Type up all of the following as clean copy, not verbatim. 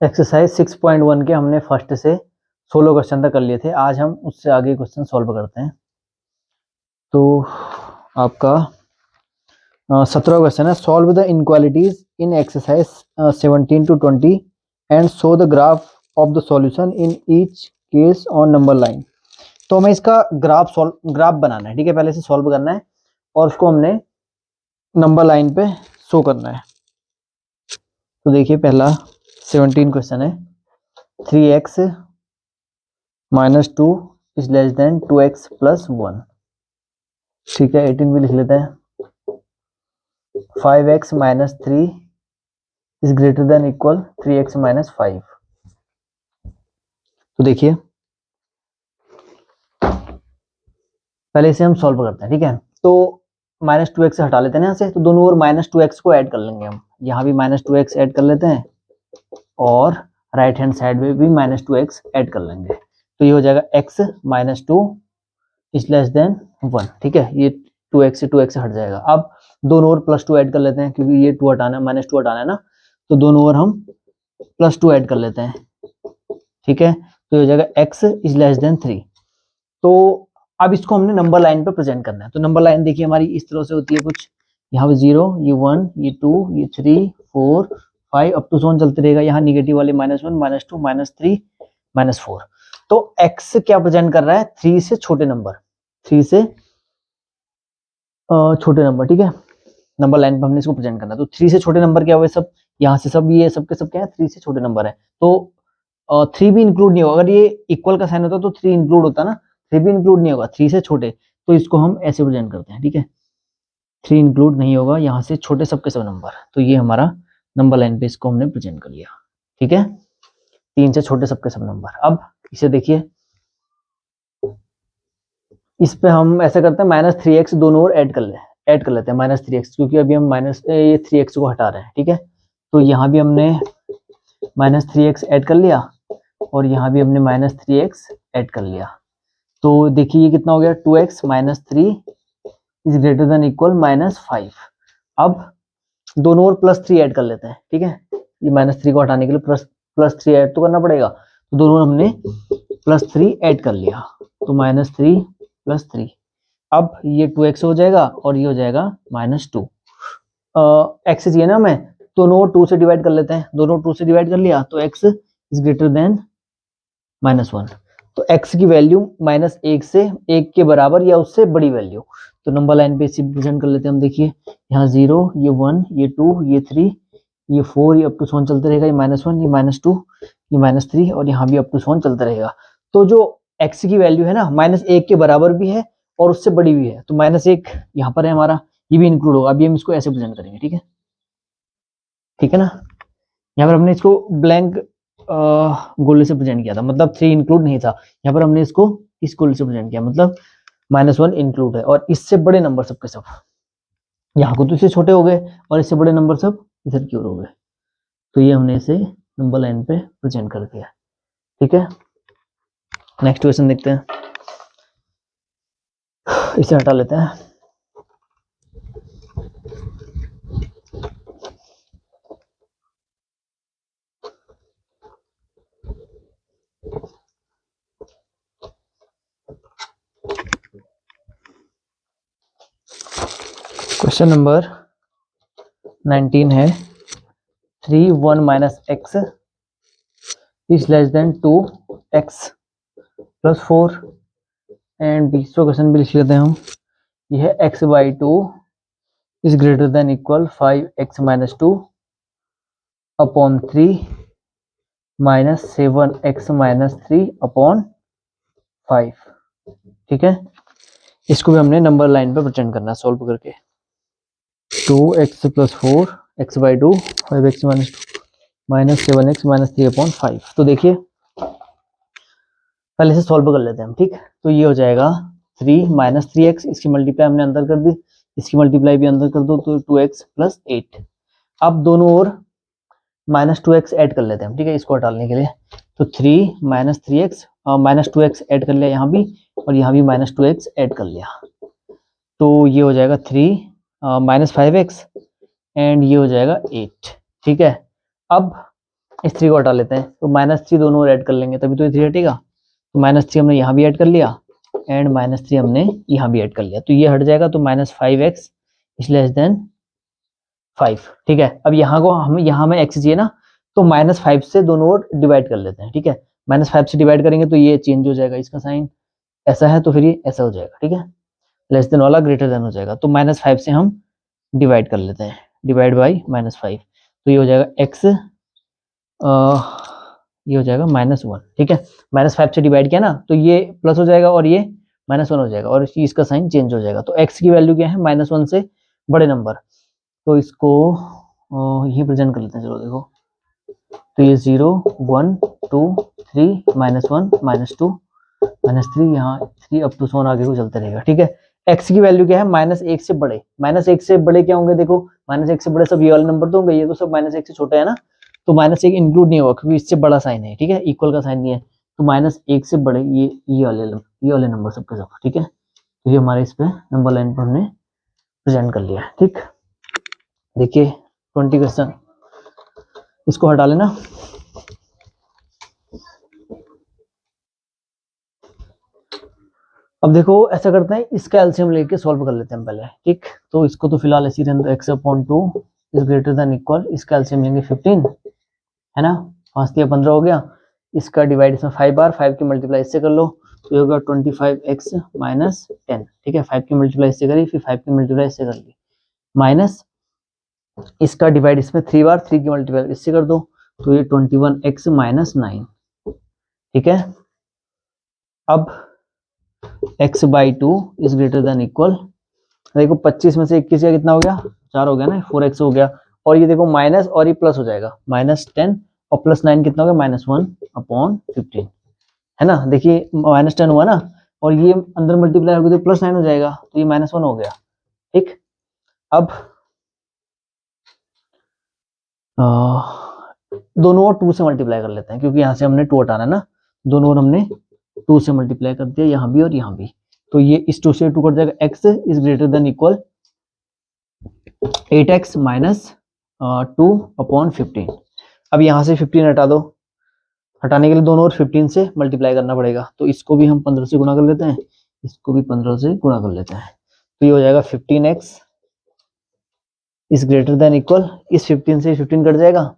Exercise 6.1 के हमने first से 16 क्वेश्चन तक कर लिए थे। आज हम उससे आगे क्वेश्चन सॉल्व करते हैं। तो आपका 17 क्वेश्चन है, solve the inequalities in exercise 17 to 20 and show the graph of the solution in each case on number line. तो हमें इसका ग्राफ बनाना है, ठीक है। पहले से सॉल्व करना है और उसको हमने नंबर लाइन पे शो करना है। तो देखिए पहला 17 क्वेश्चन है, 3x minus 2 is less than 2x plus 1, ठीक है। 18 भी लिख लेते हैं। 5x minus 3 is greater than equal 3x minus 5। तो देखिए पहले इसे हम सॉल्व करते हैं, ठीक है। तो माइनस 2x से हटा लेते हैं यहाँ से, तो दोनों ओर माइनस 2x को ऐड कर लेंगे हम। यहाँ भी माइनस 2x ऐड कर लेते हैं और राइट हैंड साइड में भी माइनस 2x ऐड कर लेंगे। तो ये हो जाएगा x minus 2 is less then 1, ठीक है। ये 2x से हट जाएगा। अब दोनों ओर प्लस 2 ऐड कर लेते हैं, क्योंकि ये 2 हटाना है, माइनस 2 हटाना है ना, तो दोनों ओर हम प्लस 2 ऐड कर लेते हैं, ठीक है। तो ये हो जाएगा x इज लेस देन 3। तो अब इसको हमने नंबर लाइन पे प्रेजेंट करना है। तो नंबर लाइन देखिए हमारी इस तरह से होती है कुछ, यहाँ पे 0, ये 1, ये 2, ये 3, 4, 5 अप टू 7 चलते रहेगा। यहाँ निगेटिव वाले -1, -2, -3, -4। तो x क्या प्रेजेंट कर रहा है, 3 से छोटे नंबर, 3 से छोटे नंबर, ठीक है। नंबर लाइन पे हमने इसको प्रेजेंट करना है। तो 3 से छोटे नंबर क्या हुए, सब यहाँ से सब, ये सब के सब क्या है, 3 से छोटे नंबर है। तो 3 भी इंक्लूड नहीं होगा। अगर ये इक्वल का साइन होता तो 3 इंक्लूड होता ना, 3 भी इंक्लूड नहीं होगा, 3 से छोटे। तो इसको हम ऐसे प्रेजेंट करते हैं, ठीक है। 3 इंक्लूड नहीं होगा, यहाँ से छोटे सबके सब नंबर। तो ये हमारा नंबर लाइन पे इसको हमने प्रेजेंट कर लिया, ठीक है। 3 से छोटे सबके सब नंबर। अब इसे देखिए, इस पे हम ऐसा करते हैं, -3x दोनों ओर ऐड कर लेते हैं, -3x, क्योंकि अभी हम ये 3x को हटा रहे हैं, ठीक है। तो यहाँ भी हमने -3x ऐड कर लिया और यहाँ भी हमने -3x ऐड कर लिया। तो देखिए ये कितना हो गया, 2x minus 3 is greater than equal -5। अब दोनों ओर +3 ऐड कर लेते हैं, ठीक है। ये -3 को हटाने के लिए +3 ऐड तो करना पड़ेगा। तो दोनों ओर हमने +3 ऐड कर लिया, तो -3 + 3। अब ये 2x हो जाएगा और ये हो जाएगा -2। x चाहिए ना हमें, दोनों ओर 2 से डिवाइड कर लेते हैं। दोनों 2 से डिवाइड कर लिया तो x इज ग्रेटर देन -1। तो x की वैल्यू -1 से 1 के बराबर या उससे बड़ी वैल्यू। तो नंबर लाइन पे इसे प्रेजेंट कर लेते हैं हम। देखिए यहाँ 0, ये 1, ये 2, ये 3, ये 4, ये अप टू 7 चलते रहेगा। ये -1, ये -2, ये -3 और यहाँ भी अप टू 7 चलता रहेगा। तो जो x की वैल्यू है ना, -1 के बराबर भी है और उससे बड़ी भी है। तो -1 यहाँ पर है हमारा, ये भी इंक्लूड होगा। अभी हम इसको ऐसे प्रेजेंट करेंगे, ठीक है, ठीक है ना। यहाँ पर हमने इसको ब्लैंक गोले से प्रेजेंट किया था, मतलब 3 इंक्लूड नहीं था। यहाँ पर हमने इसको इस गोले से प्रेजेंट किया, मतलब -1 इंक्लूड है और इससे बड़े नंबर सब के सब यहाँ को तो इससे छोटे हो गए और इससे बड़े नंबर सब इधर की ओर हो गए। तो ये हमने इसे नंबर लाइन पे प्रेजेंट कर दिया, ठीक है। नेक्स्ट क्वेश्चन देखते हैं, इसे हटा लेते हैं। क्वेश्चन नंबर 19 है, 3, 1 minus x is less than 2x plus 4 and 20वां क्वेश्चन भी लिख लेते हैं हम। यह है x/2 is greater than equal 5x minus 2 upon 3 minus 7x minus 3 upon 5, ठीक है। इसको भी हमने नंबर लाइन पे प्रेजेंट करना है सॉल्व करके। 2x plus 4 x/2 5x minus 2 minus 7x minus 3 upon 5। तो देखिए पहले से सॉल्व कर लेते हैं हम, ठीक। तो ये हो जाएगा 3 माइनस 3x, इसकी मल्टीप्लाई हमने अंदर कर दी, इसकी मल्टीप्लाई भी अंदर कर दो, तो 2x प्लस 8। अब दोनों ओर -2x ऐड कर लेते हैं हम, ठीक है, इसको हटाने के लिए। तो 3 माइनस 3x -2x ऐड कर लिया यहाँ भी, और यहाँ भी -2x ऐड कर लिया। तो ये हो जाएगा 3 -5x एंड ये हो जाएगा 8, ठीक है। अब इस 3 को हटा लेते हैं, तो -3 दोनों ऐड कर लेंगे तभी तो ये 3 हटेगा। तो -3 हमने यहाँ भी ऐड कर लिया एंड -3 हमने यहाँ भी ऐड कर लिया, तो ये हट जाएगा। तो -5x इज लेस देन 5, ठीक है। अब यहाँ को हम यहाँ में x चाहिए ना, तो -5 से दोनों ओर डिवाइड कर लेते हैं, ठीक है। -5 से डिवाइड करेंगे तो ये चेंज हो जाएगा, इसका साइन ऐसा है तो फिर ये ऐसा हो जाएगा, ठीक है। लेस देन वाला ग्रेटर देन हो जाएगा, तो -5 से हम डिवाइड कर लेते हैं, डिवाइड बाई -5, तो ये हो जाएगा x, ये हो जाएगा -1, ठीक है। -5 से डिवाइड किया ना तो ये प्लस हो जाएगा और ये -1 हो जाएगा और इसका साइन चेंज हो जाएगा। तो x की वैल्यू क्या है, -1 से बड़े नंबर, तो इसको ये प्रेजेंट कर लेते हैं। चलो देखो, तो ये 0 1 2 3 -1 -2 -3, यहाँ 3 अप टू सोन आगे को चलते रहेगा, ठीक है। x की वैल्यू क्या है, -1 से बड़े। -1 से बड़े क्या होंगे, देखो -1 से बड़े सब ये वाले नंबर तो होंगे, ये तो सब -1 से छोटा है ना, तो -1 इंक्लूड नहीं होगा क्योंकि इससे बड़ा साइन है, ठीक है, इक्वल का साइन नहीं है। तो -1 से बड़े ये वाले नंबर सबके सब, ठीक है। तो ये हमारे इस पे नंबर लाइन पर हमने प्रेजेंट कर लिया, ठीक। देखिए 20 क्वेश्चन, इसको हटा लेना। अब देखो ऐसा करते हैं, इसका एलसीएम लेके सॉल्व कर लेते हैं पहले, ठीक। तो इसको तो फिलहाल ऐसे ही रहने दो, x/2 is greater than equal, इसका एलसीएम लेंगे 15, है ना, 5 या 15 हो गया। इसका डिवाइड इसमें 5 बार, 5 की मल्टीप्लाई इससे कर लो तो ये होगा 25x - 10, ठीक है। 5 की मल्टीप्लाई इससे करी, फिर 5 की मल्टीप्लाई इससे कर ली, माइनस इसका डिवाइड इसमें 3 बार, 3 की मल्टीप्लाई इससे कर दो तो ये 21x - 9, ठीक है। अब x/2 is greater than equal, देखो 25 में से 21 का कितना हो गया, 4 हो गया ना, 4x हो गया। और ये देखो माइनस और ये प्लस हो जाएगा, -10 और +9 कितना हो गया, -1/15, है ना। देखिए -10 हुआ ना, और ये अंदर मल्टीप्लाई होगा तो +9 हो जाएगा, तो ये -1 हो गया, ठीक। अब दोनों ओर 2 से मल्टीप्लाई कर लेते हैं क्योंकि यहाँ से हमने 2 हटाना है ना, दोनों ओर हमने 2 से मल्टीप्लाई कर दिया, यहाँ भी और यहाँ भी। तो ये इस 2 से 2 कट जाएगा, x is greater than equal 8x - 2/15। अब यहाँ से 15 हटा दो, हटाने के लिए दोनों ओर 15 से मल्टीप्लाई करना पड़ेगा, तो इसको भी हम 15 से गुणा कर लेते हैं, इसको भी 15 से गुणा कर लेते हैं, तो ये हो जाएगा 15x is greater than equal, इस 15 से 15 कट जाएगा,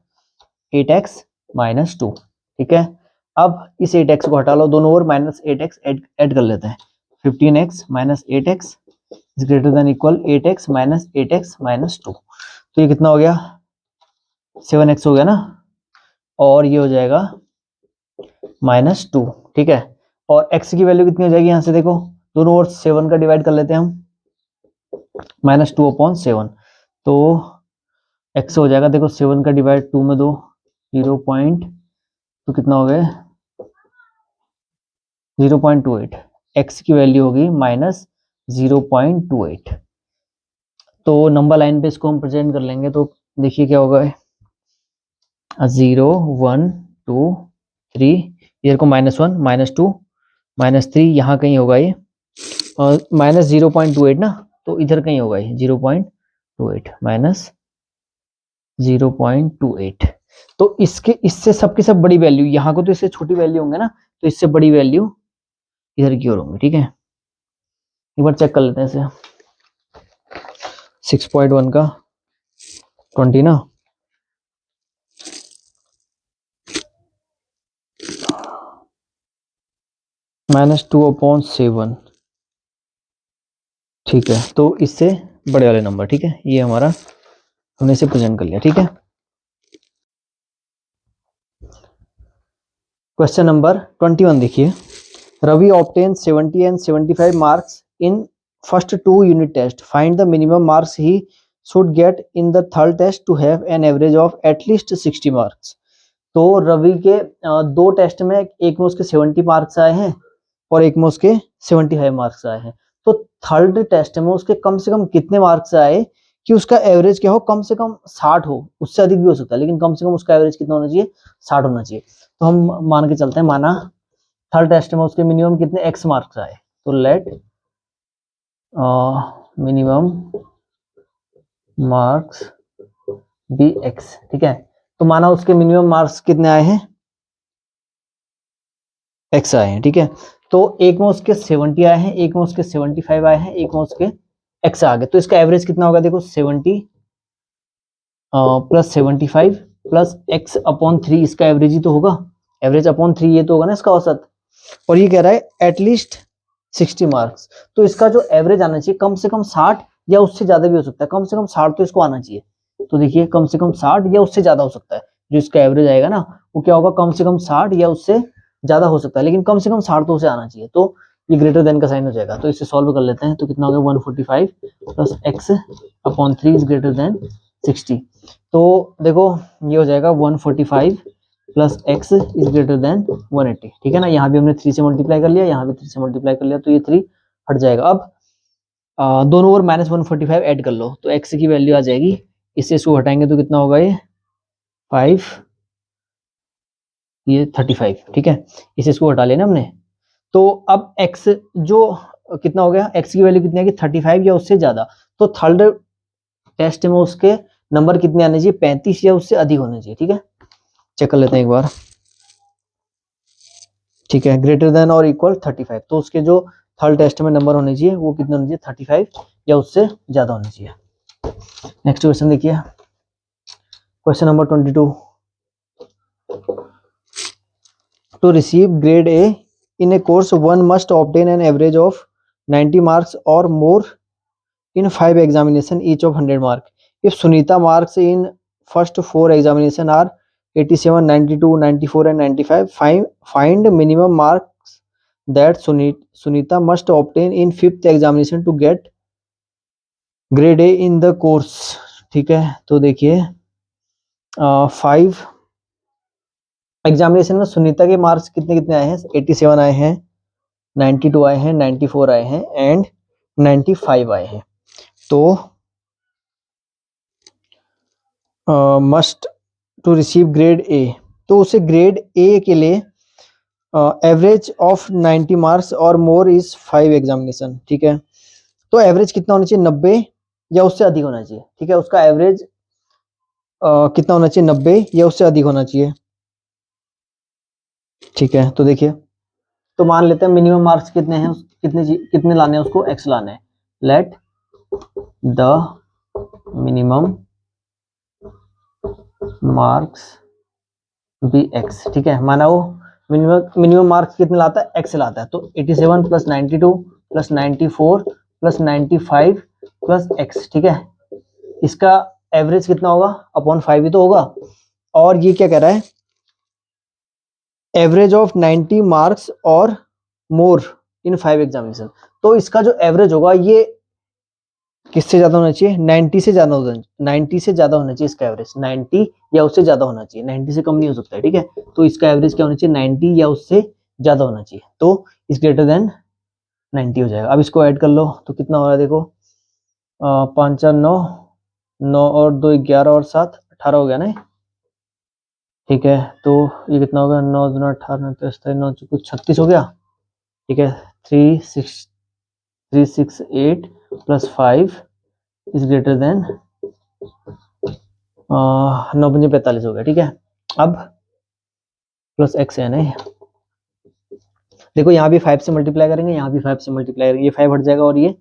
8x - 2, ठीक है। अब इस 8x को हटा लो, दोनों ओर -8x ऐड कर लेते हैं, 15x - 8x is greater than equal 8x - 8x - 2, तो ये कितना हो गया, 7x हो गया ना, और ये हो जाएगा -2, ठीक है। और x की वैल्यू कितनी हो जाएगी, यहाँ से देखो दोनों ओर 7 का डिवाइड कर लेते हैं हम, -2/7, तो x हो जाएगा, देखो 7 का डिवाइड 2 में दो 0 पॉइंट, तो कितना हो गया 0.28, x की वैल्यू होगी -0.28। तो नंबर लाइन पे इसको हम प्रेजेंट कर लेंगे, तो देखिए क्या होगा, 0 1 2 3, इधर को -1 -2 -3, यहाँ कहीं होगा ये, और -0.28 ना, तो इधर कहीं होगा ये 0.28 -0.28। तो इससे सबकी सब बड़ी वैल्यू, यहाँ को तो इससे छोटी वैल्यू होंगे ना, तो इससे बड़ी वैल्यू इधर की ओर होंगी, ठीक है। एक बार चेक कर लेते हैं इसे, 6.1 का 20 ना, -2/7, ठीक है। तो इससे बड़े वाले नंबर, ठीक है, ये हमारा हमने इसे प्रेजेंट कर लिया, ठीक है। क्वेश्चन नंबर 21 देखिए, Ravi obtain 70 and 75 marks in first 2 unit test. Find the minimum marks he should get in the third test to have an average of at least 60 marks. तो रवि के 2 टेस्ट में, एक में उसके 70 मार्क्स आए हैं और एक में उसके 75 मार्क्स आए हैं, तो थर्ड टेस्ट में उसके कम से कम कितने मार्क्स आए कि उसका एवरेज क्या हो, कम से कम 60 हो, उससे अधिक भी हो सकता है लेकिन कम से कम उसका एवरेज कितना होना चाहिए, 60 होना चाहिए। तो हम मान के चलते हैं, माना थर्ड टेस्ट में उसके मिनिमम कितने x मार्क्स आए, तो let minimum marks be x, ठीक है। तो माना उसके मिनिमम मार्क्स कितने आए हैं, x आए हैं, ठीक है। तो एक में उसके 70 आए हैं, एक में उसके 75 आए हैं, एक में उसके x आ गए, तो इसका एवरेज कितना होगा, देखो 70 प्लस 75 प्लस x अपॉन 3, इसका एवरेज ही तो होगा, एवरेज अपॉन 3 ये तो होगा ना इसका औसत। और ये कह रहा है एटलीस्ट 60 मार्क्स, तो इसका जो एवरेज आना चाहिए कम से कम 60 या उससे ज्यादा भी हो सकता है, कम से कम 60 तो इसको आना चाहिए। तो देखिए कम से कम 60 या उससे ज्यादा हो सकता है, जो इसका एवरेज आएगा ना वो क्या होगा, कम से कम 60 या उससे ज्यादा हो सकता है, लेकिन कम से कम 60 तो उसे आना चाहिए। तो ये ग्रेटर देन का साइन हो जाएगा, तो इसे सॉल्व कर लेते हैं। तो कितना हो गया 145 plus x upon 3 is greater then 60। तो देखो ये हो जाएगा 145 plus x is greater then 180, ठीक है ना। यहाँ भी हमने 3 से मल्टीप्लाई कर लिया, यहाँ भी 3 से मल्टीप्लाई कर लिया, तो ये 3 हट जाएगा। अब दोनों ओर माइनस 145 ऐड कर लो, तो एक्स की वैल्यू आ जाएगी, इससे इसको हटाएंगे तो कितना होगा, ये 5 ये 35, ठीक है। इसे इसको हटा लेना हमने। तो अब x जो कितना हो गया, x की वैल्यू कितनी आएगी 35 या उससे ज्यादा। तो थर्ड टेस्ट में उसके नंबर कितने आने चाहिए, 35 या उससे अधिक होने चाहिए, ठीक है। चेक कर लेते हैं एक बार, ठीक है, ग्रेटर देन और इक्वल 35। तो उसके जो थर्ड टेस्ट में नंबर होने चाहिए वो कितने होने चाहिए, 35 या उससे ज्यादा होने चाहिए। नेक्स्ट क्वेश्चन देखिए, question number 22। To receive grade A in a course, one must obtain an average of 90 marks or more in 5 examination each of 100 mark. If Sunita marks in first 4 examination are 87, 92, 94 and 95, find minimum marks that Sunita must obtain in 5th examination to get grade A in the course, ठीक है। तो देखिए 5 examination में सुनीता के marks कितने कितने आए हैं, 87 आए हैं, 92 आए हैं, 94 आए हैं एंड 95 आए हैं। तो must to receive grade A, तो उसे ग्रेड ए के लिए एवरेज ऑफ 90 मार्क्स और मोर इज 5 एग्जामिनेशन, ठीक है। तो एवरेज कितना होना चाहिए, 90 या उससे अधिक होना चाहिए, ठीक है। उसका एवरेज कितना होना चाहिए, 90 या उससे अधिक होना चाहिए, ठीक है। तो देखिए, तो मान लेते हैं मिनिमम मार्क्स कितने हैं, कितने लाने हैं उसको, x लाने हैं। Let the minimum marks be x, ठीक है। माना वो मिनिमम मार्क्स कितने लाता है, x लाता है। तो 87 plus 92 plus 94 plus 95 plus x, ठीक है। इसका एवरेज कितना होगा, अपॉन 5 ही तो होगा। और ये क्या कह रहा है, एवरेज ऑफ 90 मार्क्स और मोर इन 5 एग्जामिनेशन। तो इसका जो एवरेज होगा ये किससे ज्यादा होना चाहिए, 90 से ज्यादा होना, 90 से ज्यादा होना चाहिए इसका एवरेज, 90 या उससे ज्यादा होना चाहिए, 90 से कम नहीं हो सकता है, ठीक है। तो इसका एवरेज क्या होना चाहिए, 90 या उससे ज्यादा होना चाहिए। तो इस ग्रेटर देन 90 हो जाएगा। अब इसको ऐड कर लो तो कितना हो रहा है, देखो 5 4 9, 9 और 2 11 और 7 18 हो गया ना, ठीक है। तो ये कितना होगा, 9 2 18 9 कुछ 36 हो गया, ठीक है। 368 प्लस 5 इज ग्रेटर देन 9 5 45 हो गया, ठीक है। अब प्लस एक्स है ना, देखो यहाँ भी 5 से मल्टीप्लाई करेंगे, यहाँ भी 5 से मल्टीप्लाई करेंगे, ये 5 हट जाएगा और ये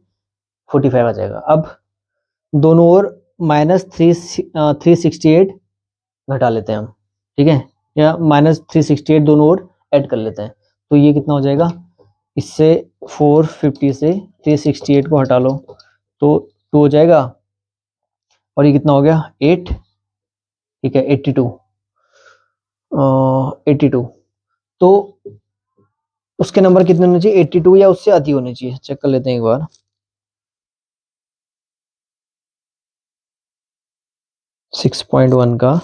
45 आ जाएगा। अब दोनों ओर माइनस 368 घटा लेते हैं हम, ठीक है, या माइनस 368 दोनों ओर ऐड कर लेते हैं। तो ये कितना हो जाएगा, इससे 450 से 368 को हटा लो तो 2 हो जाएगा, और ये कितना हो गया 8, ठीक है 82, 82। तो उसके नंबर कितने होने चाहिए, 82 या उससे अधिक होने चाहिए। चेक कर लेते हैं एक बार, 6.1 का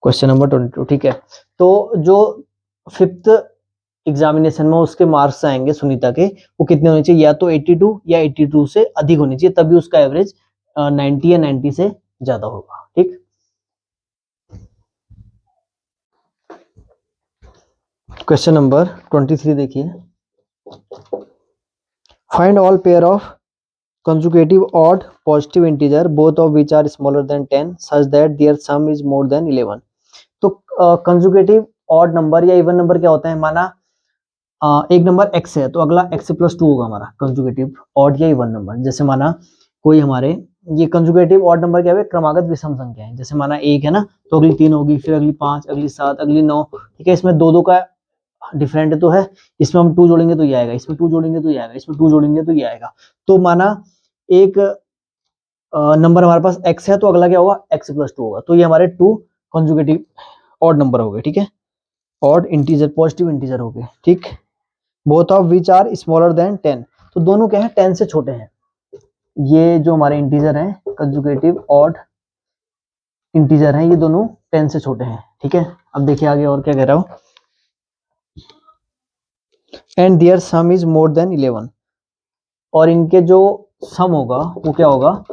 क्वेश्चन नंबर 22, ठीक है। तो जो 5th एग्जामिनेशन में उसके मार्क्स आएंगे सुनीता के, वो कितने होने चाहिए, या तो 82 या 82 से अधिक होने चाहिए, तभी उसका एवरेज 90 या 90 से ज्यादा होगा, ठीक। क्वेश्चन नंबर 23 देखिए, find all pair of consecutive odd positive integer both of which are smaller than 10 such that their sum is more than 11। तो कंजुगेटिव ऑड नंबर या इवन नंबर क्या होता है, माना एक नंबर x है तो अगला x प्लस 2 होगा हमारा कंजुगेटिव ऑड या इवन नंबर। जैसे माना कोई हमारे ये कंजुगेटिव ऑड नंबर क्या है, क्रमागत विषम संख्या है। जैसे माना 1 है ना तो अगली 3 होगी, फिर अगली 5, अगली 7, अगली 9, ठीक है। इसमें 2 का डिफरेंट तो है, इसमें हम 2 जोड़ेंगे तो ये आएगा, इसमें 2 जोड़ेंगे तो ये आएगा, इसमें 2 जोड़ेंगे तो ये आएगा। तो माना एक नंबर हमारे पास x है तो अगला क्या होगा, x प्लस 2 होगा। तो ये हमारे 2 कंजुगेटिव ऑड नंबर हो गए, ठीक है, ऑड इंटीजर पॉजिटिव इंटीजर हो गए, ठीक। Both of which are smaller than 10, तो दोनों क्या है 10 से छोटे हैं। ये जो हमारे इंटीजर हैं कंजुगेटिव ऑड इंटीजर हैं, ये दोनों 10 से छोटे हैं, ठीक है। अब देखिए आगे और क्या कह रहा हूं, and their sum is more than 11, और इनके जो सम होगा वो क्या होगा,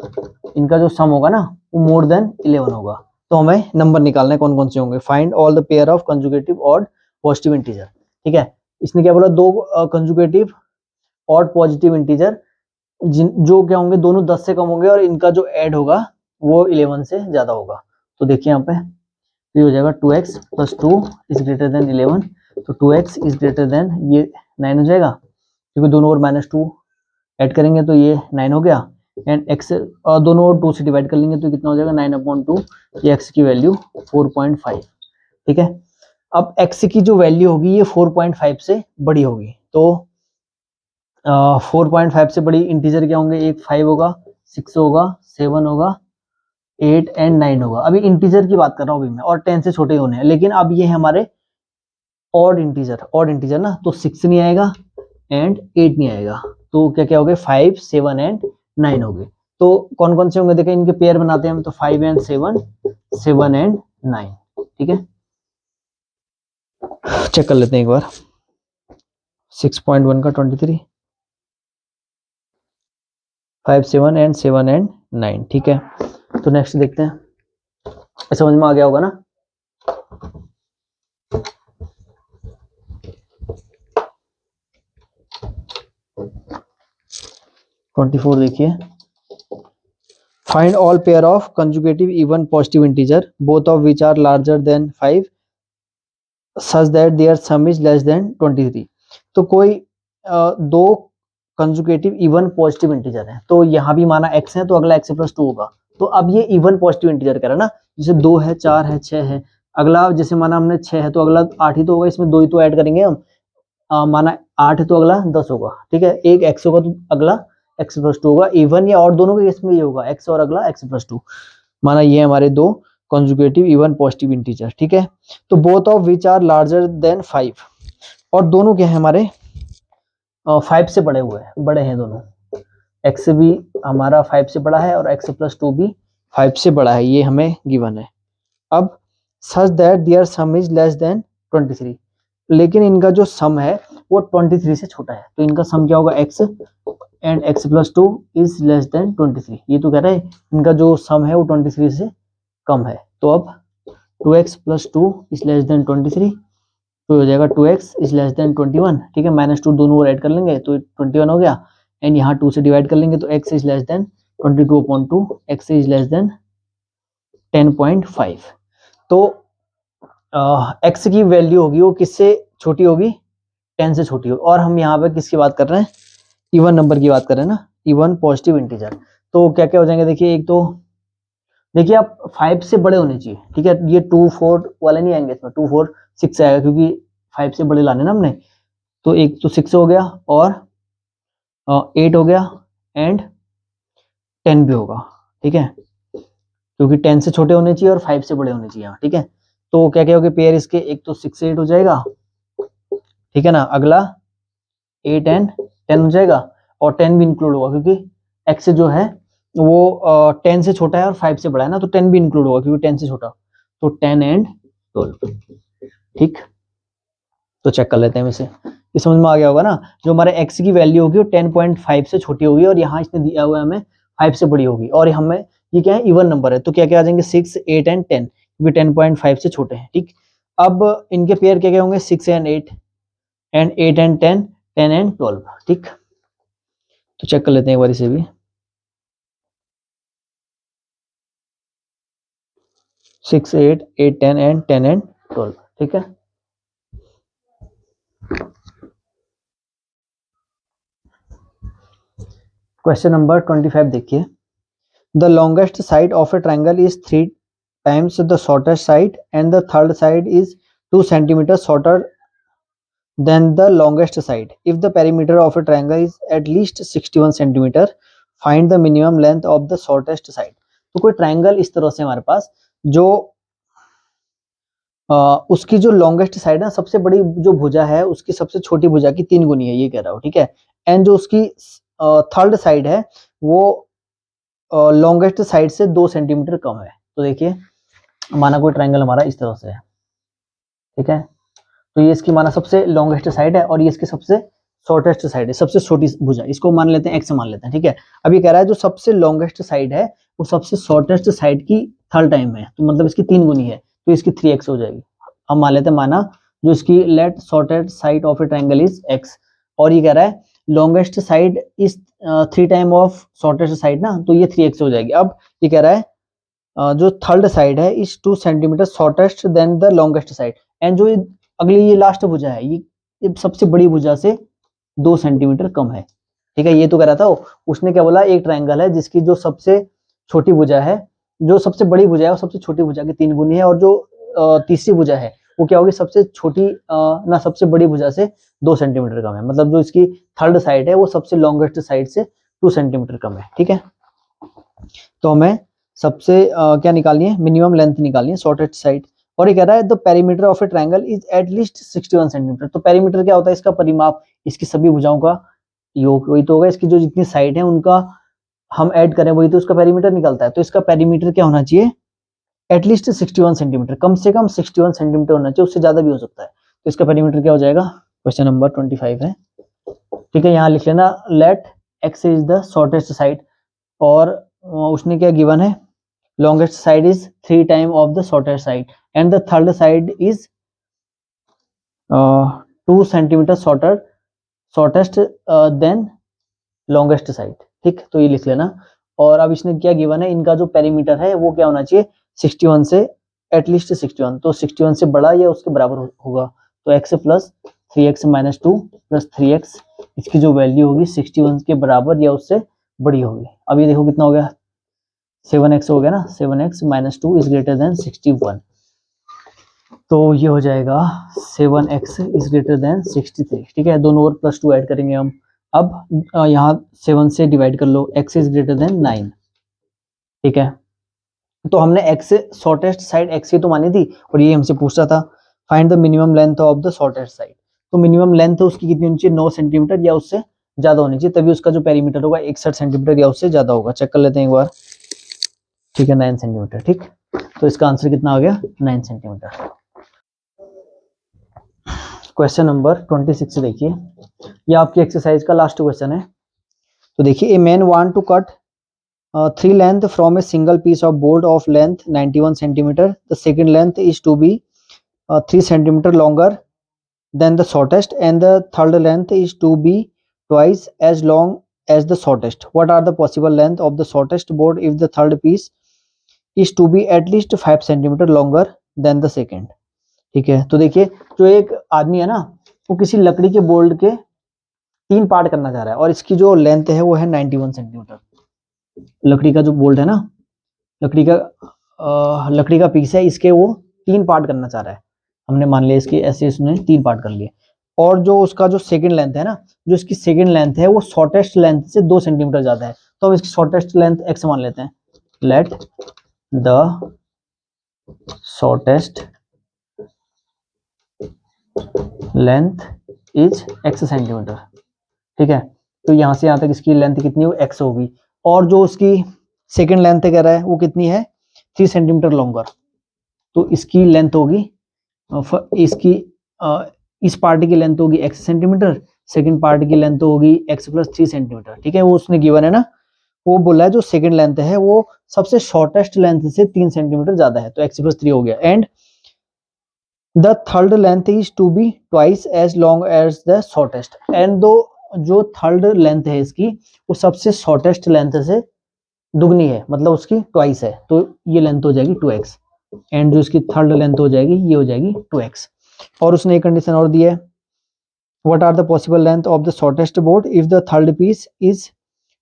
इनका जो सम होगा ना वो मोर देन 11 होगा। तो हमें नंबर निकालना है कौन कौन से होंगे। Find all the pair of conjugative odd positive integer, ठीक है। इसने क्या बोला, दो कंजुगेटिव ऑड पॉजिटिव इंटीजर जो क्या होंगे, दोनों 10 से कम होंगे और इनका जो ऐड होगा वो 11 से ज्यादा होगा। तो देखिए यहाँ पे ये हो जाएगा 2x plus 2 is greater then 11, तो 2x इज ग्रेटर देन ये 9 हो जाएगा, क्योंकि दोनों ओर -2 ऐड करेंगे तो ये 9 हो गया। एंड x दोनों ओर 2 से डिवाइड कर लेंगे तो कितना हो जाएगा 9/2, ये x की वैल्यू 4.5, ठीक है। अब x की जो वैल्यू होगी ये 4.5 से बड़ी होगी, तो 4.5 से बड़ी इंटीजर क्या होंगे, एक 5 होगा, 6 होगा, 7 होगा, 8 एंड 9 होगा। अभी इंटीजर की बात कर रहा हूँ अभी मैं, और 10 से छोटे होने हैं। लेकिन अब ये है हमारे ऑड इंटीजर ना, तो 6 नहीं आएगा एंड 8 नहीं आएगा, तो क्या क्या हो गए 5, 7 एंड 9 हो गए। तो कौन कौन से होंगे देखें, इनके पेयर बनाते हैं हम, तो 5 एंड 7, 7 एंड 9, ठीक है। चेक कर लेते हैं एक बार, 6.1 का 23, 5, 7 एंड 7 एंड 9, ठीक है। तो नेक्स्ट देखते हैं, समझ में आ गया होगा ना। (24) देखिए, find all pair of conjugative even positive integer both of which are larger than 5 such that their sum is less than 23। तो कोई दो कंजुगेटिव इवन पॉजिटिव इंटीजर है, तो यहाँ भी माना x है तो अगला x प्लस 2 होगा। तो अब ये इवन पॉजिटिव इंटीजर कह रहा है ना, जैसे 2 है, 4 है, 6 है, अगला जैसे माना हमने 6 है तो अगला 8 ही तो होगा, इसमें 2 ही तो ऐड करेंगे हम। माना 8 है तो अगला 10 होगा, ठीक है। एक x होगा तो अगला x प्लस 2 होगा, इवन या और दोनों के केस में ये होगा x और अगला x प्लस 2। माना ये हमारे दो कंजुगेटिव इवन पॉजिटिव इंटीजर, ठीक है। तो both of which are larger than 5, और दोनों क्या है हमारे 5 से बड़े हैं दोनों। x भी हमारा 5 से बड़ा है और x प्लस 2 भी 5 से बड़ा है, ये हमें गिवन है। अब such that their sum is less than 23, लेकिन इनका जो सम है वो 23 से छोटा है। तो इनका सम क्या होगा, x and x plus 2 is less than 23। ये तो कह रहा है इनका जो सम है वो 23 से कम है। तो अब 2x plus 2 is less than 23, तो हो जाएगा 2x इज लेस देन 21, ठीक है। -2 दोनों और ऐड कर लेंगे तो 21 हो गया, एंड यहाँ 2 से डिवाइड कर लेंगे तो x is less then 22/2, x is less then 10.5। तो x की वैल्यू होगी वो किससे छोटी होगी, 10 से छोटी होगी। और हम यहाँ पे किसकी बात कर रहे हैं, इवन नंबर की बात कर रहे हैं ना, इवन पॉजिटिव इंटीजर। तो क्या क्या हो जाएंगे देखिए, एक तो देखिए आप 5 से बड़े होने चाहिए, ठीक है। ये 2, 4 वाले नहीं आएंगे इसमें, 2, 4, 6 आएगा, क्योंकि 5 से बड़े लाने ना हमने। तो एक तो 6 हो गया और 8 हो गया एंड 10 भी होगा, ठीक है, क्योंकि 10 से छोटे होने चाहिए और 5 से बड़े होने चाहिए, ठीक है। तो क्या क्या हो गए पेयर इसके, एक तो 6 से 8 हो जाएगा, ठीक है ना, अगला 8 एंड 10 हो जाएगा, और 10 भी इंक्लूड होगा क्योंकि x जो है वो 10 से छोटा है और 5 से बड़ा है ना, तो 10 भी इंक्लूड होगा क्योंकि 10 से छोटा, तो 10 एंड 12, ठीक। तो चेक कर लेते हैं वैसे, ये समझ में आ गया होगा ना। जो हमारे x की वैल्यू होगी वो 10.5 से छोटी होगी, और यहाँ इसने दिया हुआ है हमें 5 से बड़ी होगी, और हमें ये क्या है, इवन नंबर है। तो क्या क्या आ जाएंगे, 6, 8 एंड 10, क्योंकि 10.5 से छोटे हैं, ठीक। अब इनके पेयर क्या क्या होंगे, 6 एंड 8 एंड 8 एंड 10, 10 एंड 12, ठीक। तो चेक कर लेते हैं एक बार इसे भी, 6, 8, 8, 10 एंड 10 एंड 12। ठीक है, क्वेश्चन नंबर 25 देखिए। The longest side of a triangle is 3 times the shortest side and the third side is 2 centimeters shorter than the longest side. If the perimeter of a triangle is at least 61 centimeter, find the minimum length of the shortest side. तो कोई triangle इस तरह से हमारे पास जो उसकी जो longest side है, सबसे बड़ी जो भुजा है उसकी सबसे छोटी भुजा की 3 गुनी है, ये कह रहा हूँ। ठीक है, एंड जो उसकी थर्ड साइड है वो लॉन्गेस्ट साइड से 2 सेंटीमीटर कम है। तो देखिए, माना कोई ट्राइंगल हमारा इस तरह से है। ठीक है, तो ये इसकी माना सबसे लॉन्गेस्ट साइड है और ये इसकी सबसे शॉर्टेस्ट साइड है, सबसे छोटी भुजा, इसको मान लेते हैं एक्स मान लेते हैं। ठीक है, अब ये कह रहा है जो सबसे लॉन्गेस्ट साइड है वो सबसे शॉर्टेस्ट साइड की थर्ड टाइम है, तो मतलब इसकी 3 गुनी है, तो इसकी 3x हो जाएगी। हम मान लेते हैं, माना जो इसकी let shortest side of a triangle is x, और ये कह रहा है longest side is 3 time of shortest side ना, तो ये 3x हो जाएगी। अब ये कह रहा है जो थर्ड साइड है is 2 centimetre shortest than the longest side, and जो अगली ये लास्ट भुजा है ये सबसे बड़ी भुजा से 2 सेंटीमीटर कम है। ठीक है, ये तो कह रहा था उसने क्या बोला, एक ट्राइंगल है जिसकी जो सबसे छोटी भुजा है, जो सबसे बड़ी भुजा है वो सबसे छोटी भुजा की 3 गुनी है, और जो तीसरी भुजा है वो क्या होगी, सबसे छोटी ना सबसे बड़ी भुजा से 2 सेंटीमीटर कम है, मतलब जो इसकी थर्ड साइड है वो सबसे लॉन्गेस्ट साइड से 2 सेंटीमीटर कम है। ठीक है, तो हमें सबसे क्या निकालनी है, मिनिमम लेंथ निकालनी है शॉर्टेस्ट साइड। और ये कह रहा है the perimeter of a triangle is at least 61 centimetre. तो पेरीमीटर क्या होता है, इसका परिमाप, इसकी सभी भुजाओं का योग, वही तो होगा, इसकी जो जितनी साइड है उनका हम ऐड करें वही तो उसका पेरीमीटर निकलता है। तो इसका पेरीमीटर क्या होना चाहिए, एटलीस्ट 61 सेंटीमीटर, कम से कम 61 सेंटीमीटर होना चाहिए, उससे ज्यादा भी हो सकता है। तो इसका पेरीमीटर क्या हो जाएगा, क्वेश्चन नंबर 25 है। ठीक है, यहाँ लिख लेना let x is the shortest side, और उसने क्या गिवन है, longest side is 3 time of the shortest side and the third side is 2 centimeter shortest than longest side। ठीक, तो ये लिख लेना। और अब इसने क्या गिवन है, इनका जो पेरीमीटर है वो क्या होना चाहिए, 61 से एटलीस्ट 61, तो 61 से बड़ा या उसके बराबर होगा, तो x plus 3x minus 2 plus 3x, इसकी जो वैल्यू होगी 61 के बराबर या उससे बड़ी होगी। अब ये देखो कितना हो गया, 7x हो गया ना, 7x minus 2 is greater then 61, तो ये हो जाएगा 7x इज ग्रेटर देन 63। ठीक है, दोनों और प्लस 2 ऐड करेंगे हम। अब यहाँ 7 से डिवाइड कर लो, x इज ग्रेटर देन 9। ठीक है, तो हमने x से शॉर्टेस्ट साइड x ही तो मानी थी, और ये हमसे पूछ रहा था find the minimum length of the shortest side. तो मिनिमम लेंथ उसकी कितनी होनी चाहिए, 9 सेंटीमीटर या उससे ज्यादा होनी चाहिए, तभी उसका जो पेरीमीटर होगा 61 सेंटीमीटर या उससे ज्यादा होगा। चेक कर लेते हैं एक बार। ठीक है, 9 सेंटीमीटर। ठीक, तो इसका आंसर कितना आ गया, 9 सेंटीमीटर। क्वेश्चन नंबर 26 से देखिए, ये आपकी एक्सरसाइज का लास्ट क्वेश्चन है। तो देखिए, a man want to cut 3 length from a single piece of board of length 91 centimetre, the second length is to be 3 centimetre longer than the shortest and the third length is to be twice as long as the shortest. What are the possible length of the shortest board if the third piece is to be at least 5 centimetre longer than the second. ठीक है, तो देखिए, जो एक आदमी है ना, वो किसी लकड़ी के बोल्ड के 3 पार्ट करना चाह रहा है, और इसकी जो लेंथ है वो है 91 सेंटीमीटर। लकड़ी का जो बोल्ट है ना, लकड़ी का पीस है, इसके वो 3 पार्ट करना चाह रहा है। हमने मान लिया इसके ऐसे उसने 3 पार्ट कर लिए, और जो उसका जो सेकंड लेंथ है ना, जो इसकी सेकंड लेंथ है वो शॉर्टेस्ट लेंथ से 2 सेंटीमीटर ज्यादा है, तो हम इसकी शॉर्टेस्ट लेंथ x मान लेते हैं। Let the shortest length is x centimetre. ठीक है, तो यहां से यहां तक इसकी लेंथ कितनी हो, x होगी, और जो उसकी सेकंड लेंथ कह रहा है वो कितनी है, 3 सेंटीमीटर लॉन्गर, तो इसकी लेंथ होगी, इसकी इस पार्ट की लेंथ होगी x सेंटीमीटर, सेकंड पार्ट की लेंथ होगी x प्लस 3 सेंटीमीटर। ठीक है, वो उसने गिवन है ना, वो बोला है जो सेकंड लेंथ है वो सबसे शॉर्टेस्ट लेंथ से 3 सेंटीमीटर ज्यादा है, तो x प्लस 3 हो गया, and the third length is to be twice as long as the shortest, and दो जो थर्ड लेंथ है इसकी वो सबसे शॉर्टेस्ट लेंथ से दुगनी है, मतलब उसकी ट्वाइस है, तो ये लेंथ हो जाएगी 2x। एंड जो इसकी थर्ड लेंथ हो जाएगी ये हो जाएगी 2x। और उसने एक कंडीशन और दी है, what are the possible length of the shortest board if the third piece is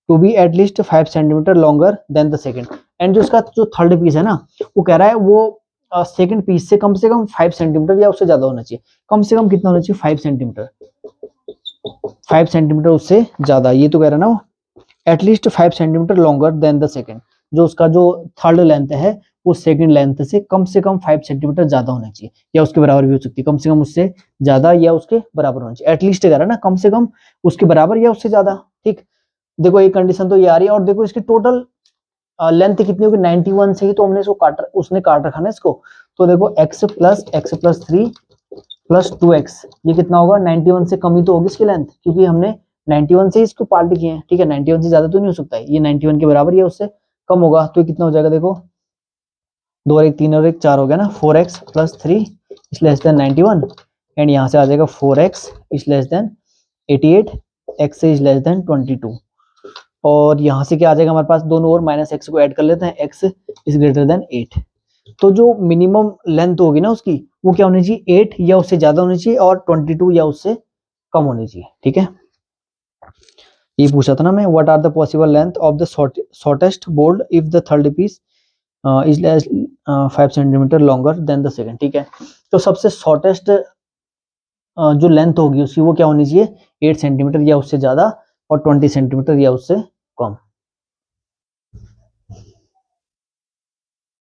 to be at least 5 centimetre longer than the second. And जो इसका जो थर्ड पीस है ना, वो कह रहा है वो सेकंड पीस से कम 5 सेंटीमीटर या उससे ज्यादा होना चाहिए। कम से कम कितना होना चाहिए? 5 सेंटीमीटर, 5 सेंटीमीटर उससे ज्यादा। ये तो कह रहा है ना at least 5 centimetre longer than the second, जो उसका जो थर्ड लेंथ है वो सेकंड लेंथ से कम 5 सेंटीमीटर ज्यादा होना चाहिए, या उसके बराबर भी हो सकती है। कम से कम उससे ज्यादा या उसके बराबर होना चाहिए। एटलीस्ट कह रहा है ना, कम से कम उसके बराबर या उससे ज्यादा। ठीक, देखो एक कंडीशन तो ये आ रही है। और देखो इसकी टोटल लेंथ कितनी होगी? 91 से ही तो हमने इसको उसने काट रखा ना इसको। तो देखो x प्लस 3 प्लस 2x, ये कितना होगा? 91 से कम ही तो होगी इसकी लेंथ, क्योंकि हमने 91 से इसको पार्ट किए हैं। ठीक है, 91 से ज्यादा तो नहीं हो सकता है, ये 91 के बराबर या उससे कम होगा। तो ये कितना हो जाएगा? देखो 2 और 1 3 और 1 4 हो गया ना। 4x plus 3 is less then 91, and यहाँ से आ जाएगा 4x is less then 88, x is less then 22। और यहाँ से क्या आ जाएगा हमारे पास? दोनों ओर माइनस एक्स को ऐड कर लेते हैं, x इज ग्रेटर देन 8। तो जो मिनिमम लेंथ होगी ना उसकी, वो क्या होनी चाहिए? 8 या उससे ज्यादा होनी चाहिए, और 22 या उससे कम होनी चाहिए। ठीक है, ये पूछा था ना मैं, what are the possible length of the shortest board if the third piece is less 5 centimetre longer than the second. ठीक है, तो सबसे शॉर्टेस्ट जो लेंथ होगी उसकी वो क्या होनी चाहिए? 8 सेंटीमीटर या उससे ज्यादा, और 20 सेंटीमीटर या उससे कम।